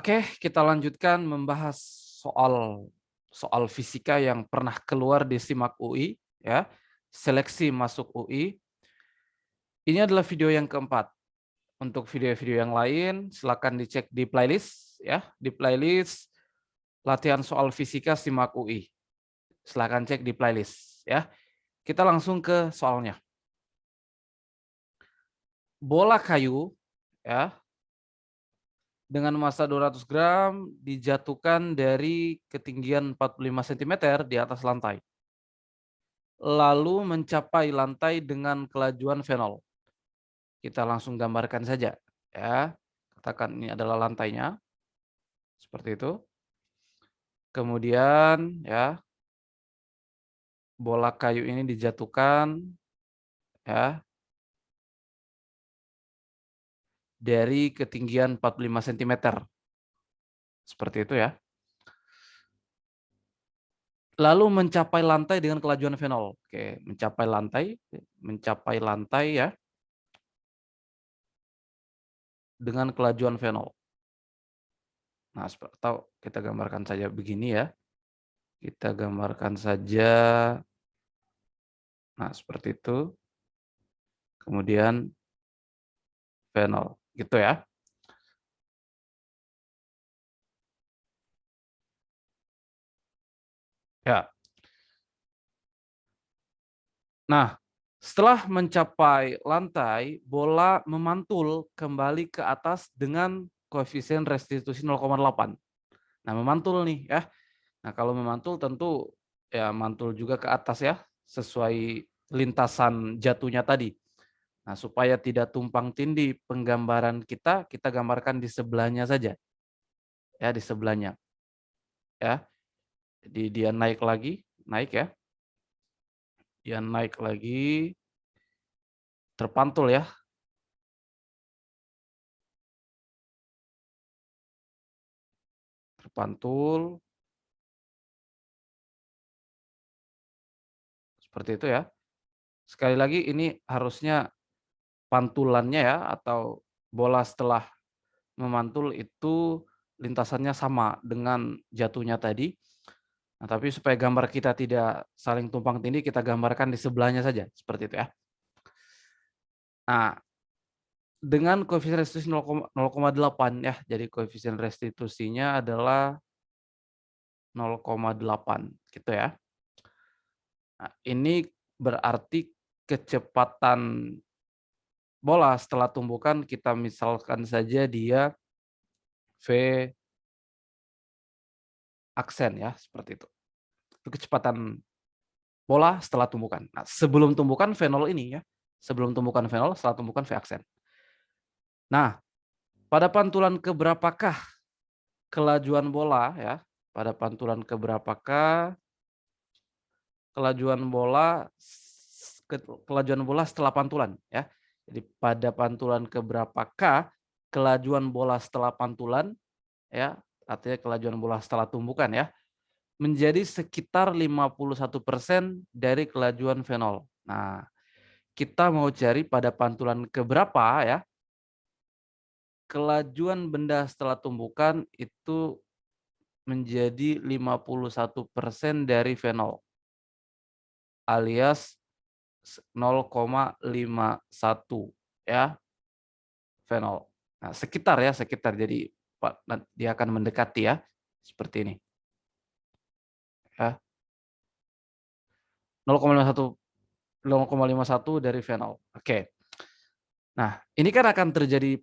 Oke, kita lanjutkan membahas soal soal fisika yang pernah keluar di SIMAK UI, ya. Seleksi masuk UI. Ini adalah video yang keempat. Untuk video-video yang lain, silakan dicek di playlist, ya. Di playlist latihan soal fisika SIMAK UI. Silakan cek di playlist, ya. Kita langsung ke soalnya. Bola kayu, ya, dengan massa 200 gram dijatuhkan dari ketinggian 45 cm di atas lantai, lalu mencapai lantai dengan kelajuan V0. Kita langsung gambarkan saja, ya. Katakan ini adalah lantainya, seperti itu. Kemudian, ya, bola kayu ini dijatuhkan, ya, dari ketinggian 45 cm, seperti itu ya. Lalu mencapai lantai dengan kelajuan V0. Oke, mencapai lantai ya, dengan kelajuan V0. Nah, atau kita gambarkan saja begini ya. Kita gambarkan saja, nah seperti itu. Kemudian V0, gitu ya. Ya. Nah, setelah mencapai lantai, bola memantul kembali ke atas dengan koefisien restitusi 0,8. Nah, memantul nih ya. Nah, kalau memantul tentu ya mantul juga ke atas ya, sesuai lintasan jatuhnya tadi. Nah, supaya tidak tumpang tindih penggambaran kita gambarkan di sebelahnya saja. Ya, di sebelahnya. Ya. Jadi dia naik lagi, naik ya. Dia naik lagi, terpantul ya. Terpantul. Seperti itu ya. Sekali lagi ini harusnya pantulannya ya, atau bola setelah memantul itu lintasannya sama dengan jatuhnya tadi. Nah, tapi supaya gambar kita tidak saling tumpang tindih, kita gambarkan di sebelahnya saja, seperti itu ya. Nah, dengan koefisien restitusi 0,8 ya, jadi koefisien restitusinya adalah 0,8 gitu ya. Nah, ini berarti kecepatan bola setelah tumbukan, kita misalkan saja dia V aksen ya, seperti itu. Itu kecepatan bola setelah tumbukan. Nah, sebelum tumbukan V0 ini ya, sebelum tumbukan V0, setelah tumbukan V aksen. Nah, pada pantulan keberapakah kelajuan bola ya, pada pantulan keberapakah kelajuan bola setelah pantulan ya. Jadi pada pantulan keberapakah kelajuan bola setelah pantulan ya, artinya kelajuan bola setelah tumbukan ya, menjadi sekitar 51% dari kelajuan V0. Nah, kita mau cari pada pantulan keberapa ya, kelajuan benda setelah tumbukan itu menjadi 51% dari V0 alias 0,51 ya, V0. Nah, sekitar ya, sekitar. Jadi dia akan mendekati ya, seperti ini. Ya. 0,51 dari V0. Oke. Nah, ini kan akan terjadi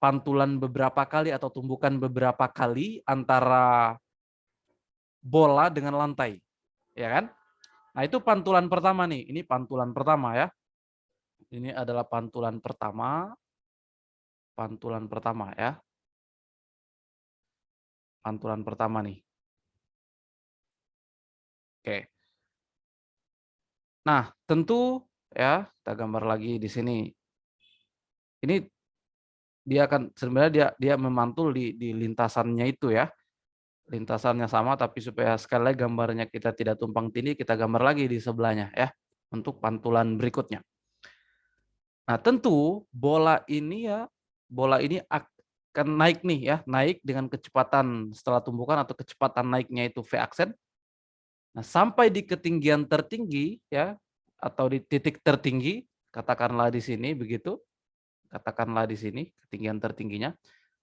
pantulan beberapa kali atau tumbukan beberapa kali antara bola dengan lantai, ya kan? Nah, itu pantulan pertama nih. Ini pantulan pertama ya. Ini adalah pantulan pertama ya. Pantulan pertama nih. Oke. Nah, tentu ya, kita gambar lagi di sini. Ini dia akan sebenarnya dia memantul di lintasannya itu ya. Lintasannya sama, tapi supaya sekali lagi gambarnya kita tidak tumpang tindih, kita gambar lagi di sebelahnya ya, untuk pantulan berikutnya. Nah, tentu bola ini kan naik nih ya, naik dengan kecepatan setelah tumbukan atau kecepatan naiknya itu V aksen. Nah, sampai di ketinggian tertinggi ya, atau di titik tertinggi, katakanlah di sini begitu, katakanlah di sini ketinggian tertingginya,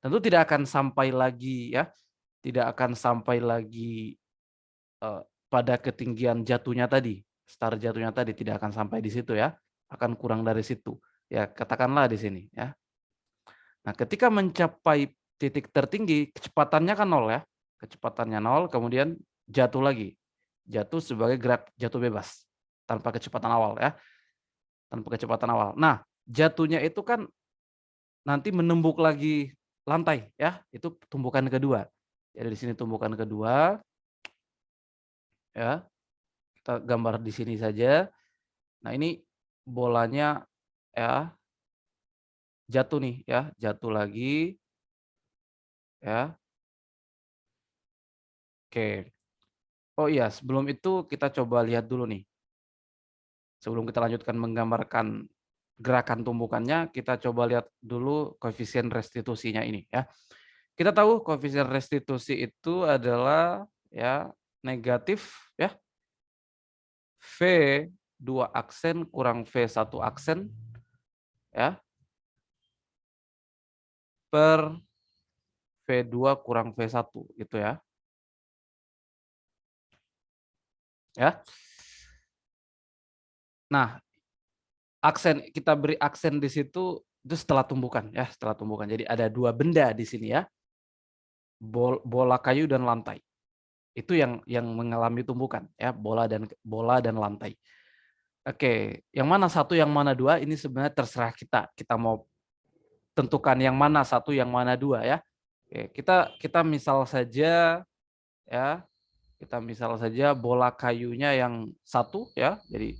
tentu tidak akan sampai lagi ya, tidak akan sampai lagi pada ketinggian jatuhnya tadi, start jatuhnya tadi tidak akan sampai di situ ya, akan kurang dari situ. Ya, katakanlah di sini ya. Nah, ketika mencapai titik tertinggi, kecepatannya kan nol ya. Kecepatannya nol, kemudian jatuh lagi. Jatuh sebagai gerak jatuh bebas tanpa kecepatan awal ya, tanpa kecepatan awal. Nah, jatuhnya itu kan nanti menembuk lagi lantai ya, itu tumbukan kedua. Jadi di sini tumbukan kedua ya. Kita gambar di sini saja. Nah, ini bolanya ya jatuh nih ya, jatuh lagi ya. Oke. Oh iya, sebelum itu kita coba lihat dulu nih. Sebelum kita lanjutkan menggambarkan gerakan tumbukannya, kita coba lihat dulu koefisien restitusinya ini ya. Kita tahu koefisien restitusi itu adalah ya negatif ya V2 aksen kurang V1 aksen ya per V2 kurang V1 gitu ya. Ya. Nah, aksen kita beri aksen di situ itu setelah tumbukan ya, setelah tumbukan. Jadi ada dua benda di sini ya, bola kayu dan lantai. Itu yang mengalami tumbukan ya, bola dan lantai. Oke, yang mana satu, yang mana dua, ini sebenarnya terserah kita. Kita mau tentukan yang mana satu, yang mana dua ya. Oke, kita misal saja ya, kita misal saja bola kayunya yang satu ya. Jadi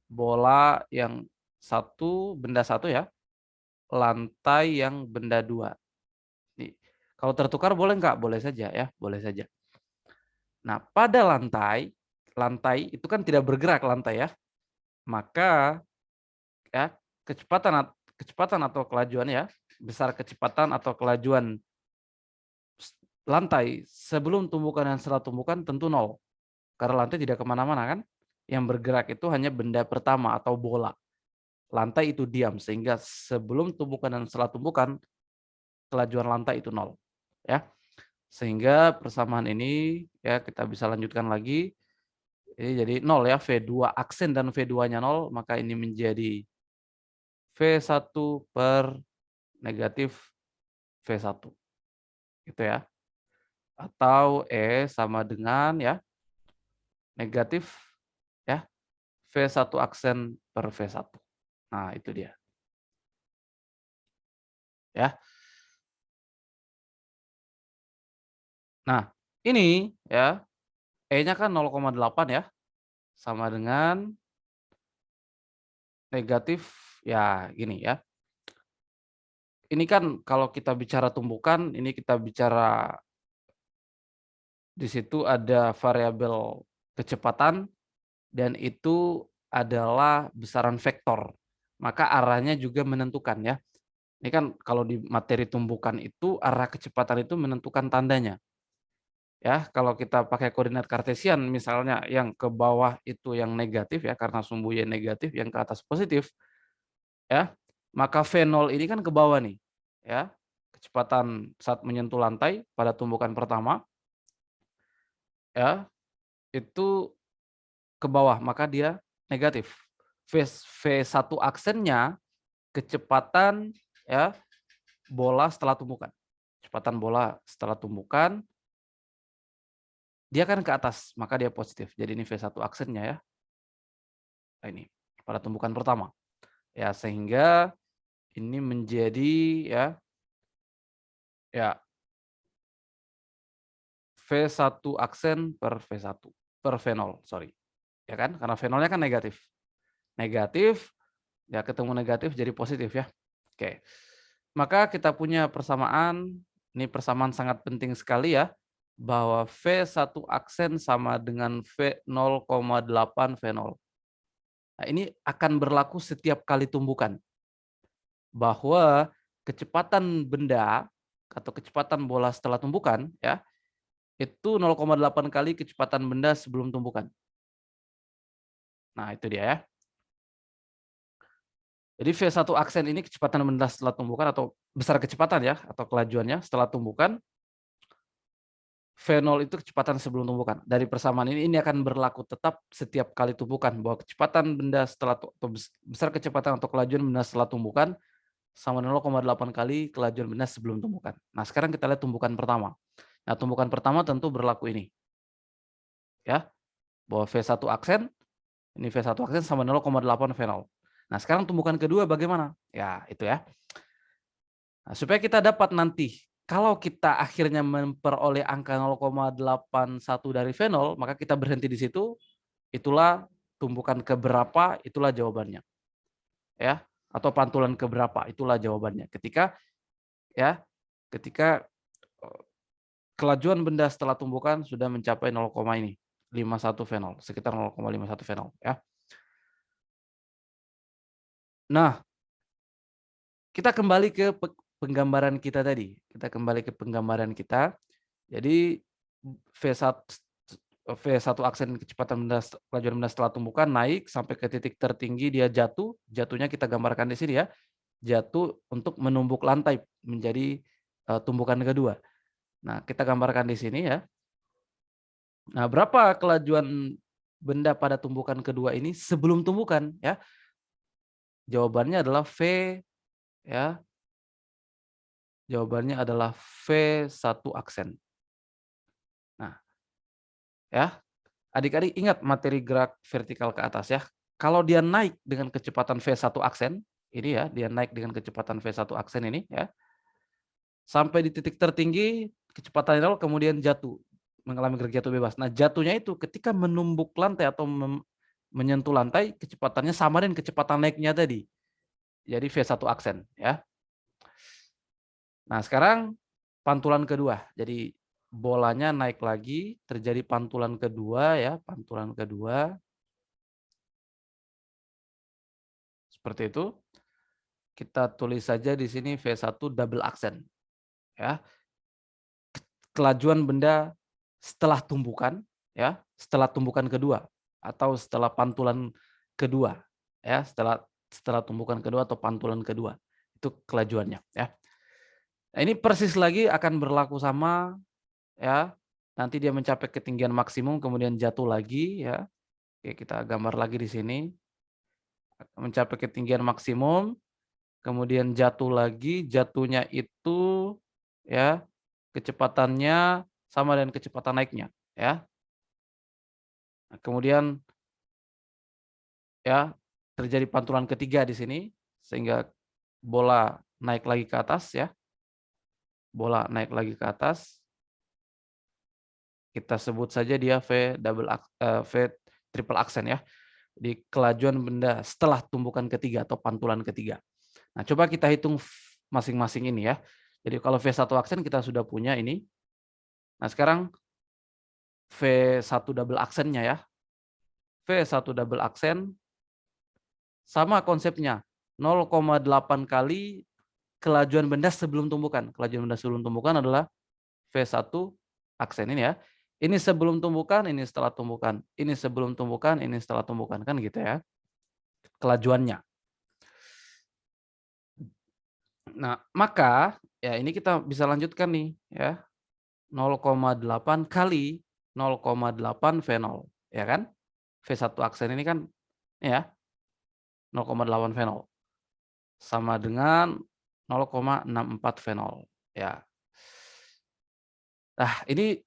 bola yang satu, benda satu ya, lantai yang benda dua. Nih, kalau tertukar boleh nggak? Boleh saja ya, boleh saja. Nah, pada lantai, lantai itu kan tidak bergerak lantai ya. Maka ya kecepatan atau kelajuan ya, besar kecepatan atau kelajuan lantai sebelum tumbukan dan setelah tumbukan tentu nol. Karena lantai tidak kemana-mana kan. Yang bergerak itu hanya benda pertama atau bola. Lantai itu diam, sehingga sebelum tumbukan dan setelah tumbukan, kelajuan lantai itu nol. Ya. Sehingga persamaan ini ya kita bisa lanjutkan lagi. Ini jadi nol ya, V2 aksen dan V2-nya nol, maka ini menjadi V1 per negatif V1. Gitu ya. Atau E sama dengan ya negatif ya V1 aksen per V1. Nah, itu dia. Ya. Nah, ini ya E-nya kan 0,8 ya, sama dengan negatif ya gini ya. Ini kan kalau kita bicara tumbukan, ini kita bicara di situ ada variabel kecepatan dan itu adalah besaran vektor. Maka arahnya juga menentukan ya. Ini kan kalau di materi tumbukan itu arah kecepatan itu menentukan tandanya. Ya, kalau kita pakai koordinat kartesian misalnya yang ke bawah itu yang negatif ya karena sumbu Y negatif, yang ke atas positif ya. Maka V0 ini kan ke bawah nih ya. Kecepatan saat menyentuh lantai pada tumbukan pertama ya, itu ke bawah maka dia negatif. V1 aksennya kecepatan ya bola setelah tumbukan. Kecepatan bola setelah tumbukan dia kan ke atas, maka dia positif. Jadi ini V1 aksennya ya. Nah, ini pada tumbukan pertama. Ya, sehingga ini menjadi ya ya V1 aksen per V1 per V0, sorry. Ya kan? Karena V0-nya kan negatif. Negatif ya ketemu negatif jadi positif ya. Oke. Maka kita punya persamaan, ini persamaan sangat penting sekali ya, bahwa V1 aksen sama dengan V0,8 V0. Nah, ini akan berlaku setiap kali tumbukan. Bahwa kecepatan benda atau kecepatan bola setelah tumbukan ya, itu 0,8 kali kecepatan benda sebelum tumbukan. Nah, itu dia ya. Jadi V1 aksen ini kecepatan benda setelah tumbukan atau besar kecepatan ya, atau kelajuannya setelah tumbukan. V0 itu kecepatan sebelum tumbukan. Dari persamaan ini akan berlaku tetap setiap kali tumbukan, bahwa kecepatan benda setelah atau besar kecepatan atau kelajuan benda setelah tumbukan sama 0,8 kali kelajuan benda sebelum tumbukan. Nah, sekarang kita lihat tumbukan pertama. Nah, tumbukan pertama tentu berlaku ini. Ya, bahwa V1 aksen, ini V1 aksen sama 0,8 V0. Nah, sekarang tumbukan kedua bagaimana? Ya, itu ya. Nah, supaya kita dapat nanti, kalau kita akhirnya memperoleh angka 0,81 dari V0, maka kita berhenti di situ, itulah tumbukan keberapa, itulah jawabannya. Ya, atau pantulan keberapa, itulah jawabannya. Ya, ketika kelajuan benda setelah tumbukan sudah mencapai 0, ini 51 V0, sekitar 0,51 V0 ya. Nah, kita kembali ke penggambaran kita tadi. Kita kembali ke penggambaran kita. Jadi V1 V1 aksen kecepatan benda kelajuan benda setelah tumbukan naik sampai ke titik tertinggi, dia jatuh. Jatuhnya kita gambarkan di sini ya. Jatuh untuk menumbuk lantai menjadi tumbukan kedua. Nah, kita gambarkan di sini ya. Nah, berapa kelajuan benda pada tumbukan kedua ini sebelum tumbukan ya? Jawabannya adalah V ya. Jawabannya adalah V1 aksen. Nah, ya. Adik-adik ingat materi gerak vertikal ke atas ya. Kalau dia naik dengan kecepatan V1 aksen, ini ya, dia naik dengan kecepatan V1 aksen ini ya. Sampai di titik tertinggi kecepatan 0 kemudian jatuh, mengalami gerak jatuh bebas. Nah, jatuhnya itu ketika menumbuk lantai atau menyentuh lantai, kecepatannya sama dengan kecepatan naiknya tadi. Jadi V1 aksen ya. Nah, sekarang pantulan kedua. Jadi bolanya naik lagi, terjadi pantulan kedua ya, pantulan kedua. Seperti itu. Kita tulis saja di sini V1 double aksen ya. Kelajuan benda setelah tumbukan ya, setelah tumbukan kedua atau setelah pantulan kedua ya, setelah tumbukan kedua atau pantulan kedua. Itu kelajuannya ya. Nah, ini persis lagi akan berlaku sama ya. Nanti dia mencapai ketinggian maksimum kemudian jatuh lagi ya. Oke, kita gambar lagi di sini. Mencapai ketinggian maksimum kemudian jatuh lagi, jatuhnya itu ya kecepatannya sama dengan kecepatan naiknya ya. Nah, kemudian ya terjadi pantulan ketiga di sini sehingga bola naik lagi ke atas ya. Bola naik lagi ke atas. Kita sebut saja dia V triple aksen ya. Di kelajuan benda setelah tumbukan ketiga atau pantulan ketiga. Nah, coba kita hitung masing-masing ini ya. Jadi kalau V1 aksen kita sudah punya ini. Nah, sekarang V1 double aksennya ya. V1 double aksen sama konsepnya. 0,8 kali kelajuan benda sebelum tumbukan. Kelajuan benda sebelum tumbukan adalah V1 aksen ini ya. Ini sebelum tumbukan, ini setelah tumbukan. Ini sebelum tumbukan, ini setelah tumbukan. Kan gitu ya. Kelajuannya. Nah, maka ya ini kita bisa lanjutkan nih ya. 0,8 kali 0,8 V0 ya kan? V1 aksen ini kan ya 0,8 V0 sama dengan 0,64 V0 ya. Nah, ini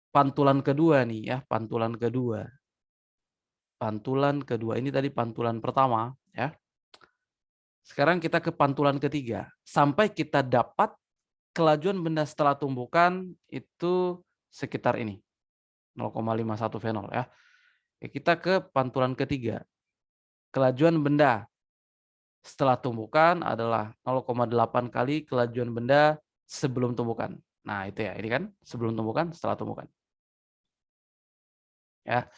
pantulan kedua nih ya, pantulan kedua. Pantulan kedua ini tadi pantulan pertama ya. Sekarang kita ke pantulan ketiga. Sampai kita dapat kelajuan benda setelah tumbukan itu sekitar ini. 0,51 V0 ya. Kita ke pantulan ketiga. Kelajuan benda setelah tumbukan adalah 0,8 kali kelajuan benda sebelum tumbukan. Nah, itu ya. Ini kan sebelum tumbukan, setelah tumbukan. Ya.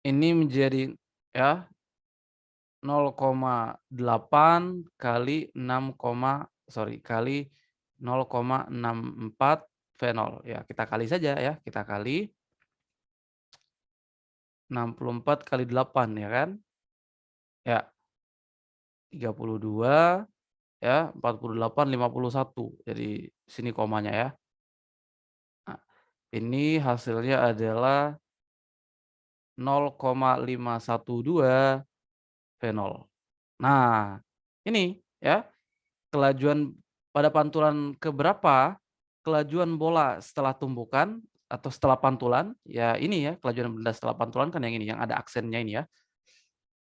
Ini menjadi ya 0,8 kali 6,64 sorry, kali 0,64 V0. Ya, kita kali saja ya, kita kali 64 kali 8 ya kan? Ya, 32 ya, 48, 51. Jadi sini komanya ya. Nah, ini hasilnya adalah 0,512 V0. Nah, ini ya, kelajuan pada pantulan keberapa, kelajuan bola setelah tumbukan atau setelah pantulan, ya ini ya, kelajuan benda setelah pantulan kan yang ini, yang ada aksennya ini ya,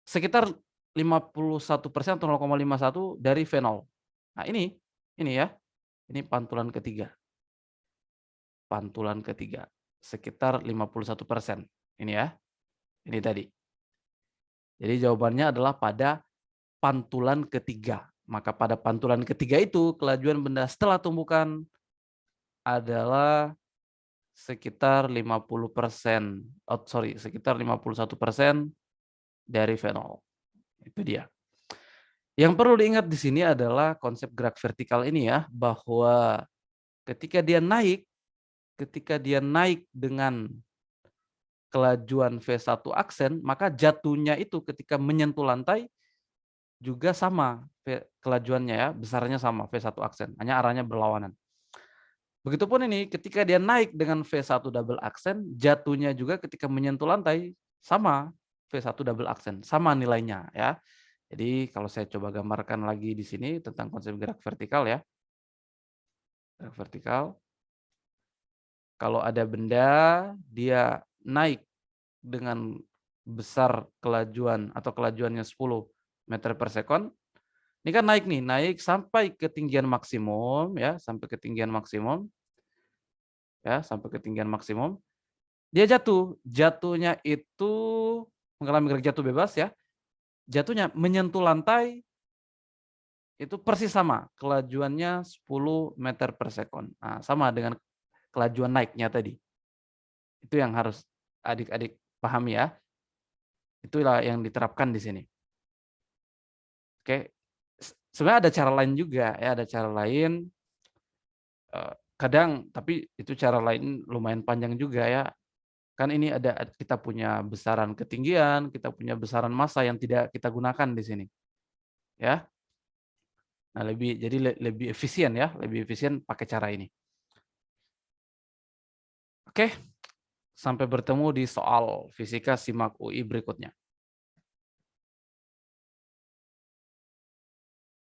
sekitar 51% atau 0,51 dari V0. Nah ini ya, ini pantulan ketiga, sekitar 51%. Ini ya, ini tadi. Jadi jawabannya adalah pada pantulan ketiga. Maka pada pantulan ketiga itu kelajuan benda setelah tumbukan adalah sekitar 50%, sekitar 51% dari V0. Itu dia. Yang perlu diingat di sini adalah konsep gerak vertikal ini ya, bahwa ketika dia naik dengan kelajuan V1 aksen, maka jatuhnya itu ketika menyentuh lantai juga sama kelajuannya ya, besarnya sama V1 aksen, hanya arahnya berlawanan. Begitupun ini ketika dia naik dengan V1 double aksen, jatuhnya juga ketika menyentuh lantai sama V1 double aksen, sama nilainya ya. Jadi kalau saya coba gambarkan lagi di sini tentang konsep gerak vertikal ya. Gerak vertikal, kalau ada benda dia naik dengan besar kelajuan atau kelajuannya 10 meter per sekon, ini kan naik nih, naik sampai ketinggian maksimum ya, sampai ketinggian maksimum. Ya, sampai ketinggian maksimum. Dia jatuh, jatuhnya itu mengalami gerak jatuh bebas ya. Jatuhnya menyentuh lantai itu persis sama, kelajuannya 10 meter per sekon. Nah, sama dengan kelajuan naiknya tadi. Itu yang harus adik-adik pahami ya. Itulah yang diterapkan di sini. Oke. Sebenarnya ada cara lain juga ya, ada cara lain. Kadang tapi itu cara lain lumayan panjang juga ya. Kan ini kita punya besaran ketinggian, kita punya besaran massa yang tidak kita gunakan di sini. Ya. Nah, lebih efisien ya, lebih efisien pakai cara ini. Oke, sampai bertemu di soal fisika SIMAK UI berikutnya.